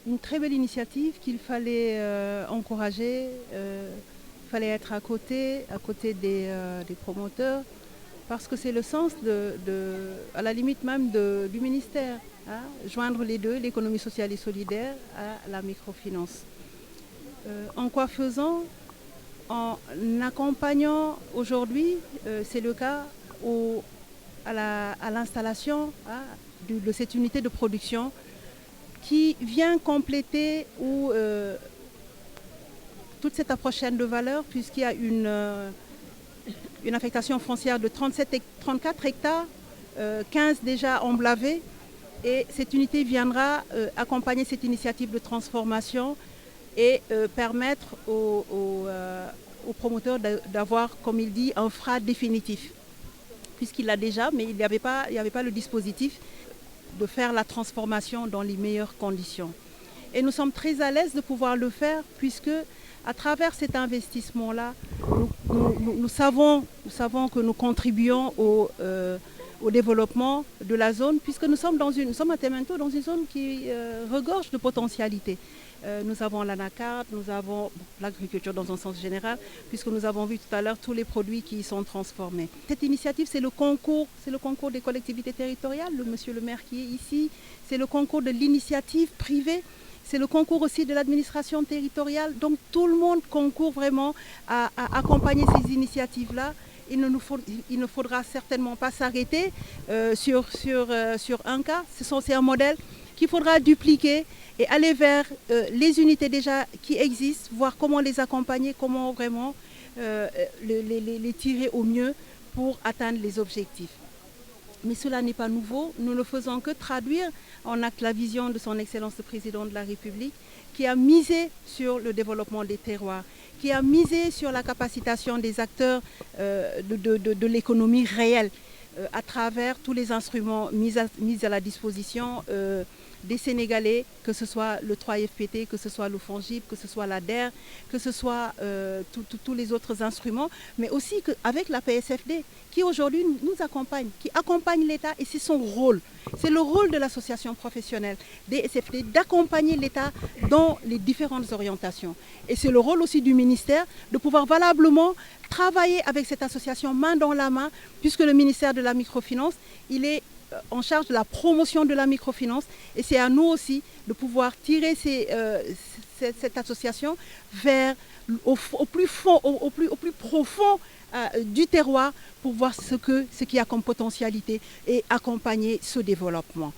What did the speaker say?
une très belle initiative qu'il fallait encourager. Il fallait être à côté des promoteurs, parce que c'est le sens à la limite même du ministère, hein, joindre les deux, l'économie sociale et solidaire à la microfinance. En quoi faisant? En accompagnant aujourd'hui, c'est le cas, à l'installation, hein, de cette unité de production qui vient compléter toute cette approche chaîne de valeur, puisqu'il y a une affectation foncière de 34 hectares, 15 déjà emblavés, et cette unité viendra accompagner cette initiative de transformation et permettre aux promoteurs d'avoir, comme il dit, un FRA définitif, puisqu'il l'a déjà, mais il n'y avait pas le dispositif de faire la transformation dans les meilleures conditions. Et nous sommes très à l'aise de pouvoir le faire, puisque à travers cet investissement-là, nous savons que nous contribuons au développement de la zone, puisque nous sommes à Témento dans une zone qui regorge de potentialités. Nous avons l'anacarde, nous avons l'agriculture dans un sens général, puisque nous avons vu tout à l'heure tous les produits qui y sont transformés. Cette initiative, c'est le concours des collectivités territoriales, monsieur le maire qui est ici, c'est le concours de l'initiative privée, c'est le concours aussi de l'administration territoriale. Donc tout le monde concourt vraiment à accompagner ces initiatives-là. Il ne faudra certainement pas s'arrêter sur un cas. C'est un modèle qu'il faudra dupliquer et aller vers les unités déjà qui existent, voir comment les accompagner, comment vraiment les tirer au mieux pour atteindre les objectifs. Mais cela n'est pas nouveau, nous ne faisons que traduire en acte la vision de son Excellence le Président de la République, qui a misé sur le développement des terroirs, qui a misé sur la capacitation des acteurs de l'économie réelle, à travers tous les instruments mis à la disposition des Sénégalais, que ce soit le 3FPT, que ce soit le FONGIP, que ce soit l'ADER, que ce soit tous les autres instruments, mais aussi avec la PSFD, qui aujourd'hui nous accompagne, qui accompagne l'État, et c'est son rôle. C'est le rôle de l'association professionnelle des SFD d'accompagner l'État dans les différentes orientations. Et c'est le rôle aussi du ministère de pouvoir valablement travailler avec cette association main dans la main, puisque le ministère de la microfinance, il est en charge de la promotion de la microfinance, et c'est à nous aussi de pouvoir tirer cette association vers au plus profond du terroir, pour voir ce qu'il y a comme potentialité et accompagner ce développement.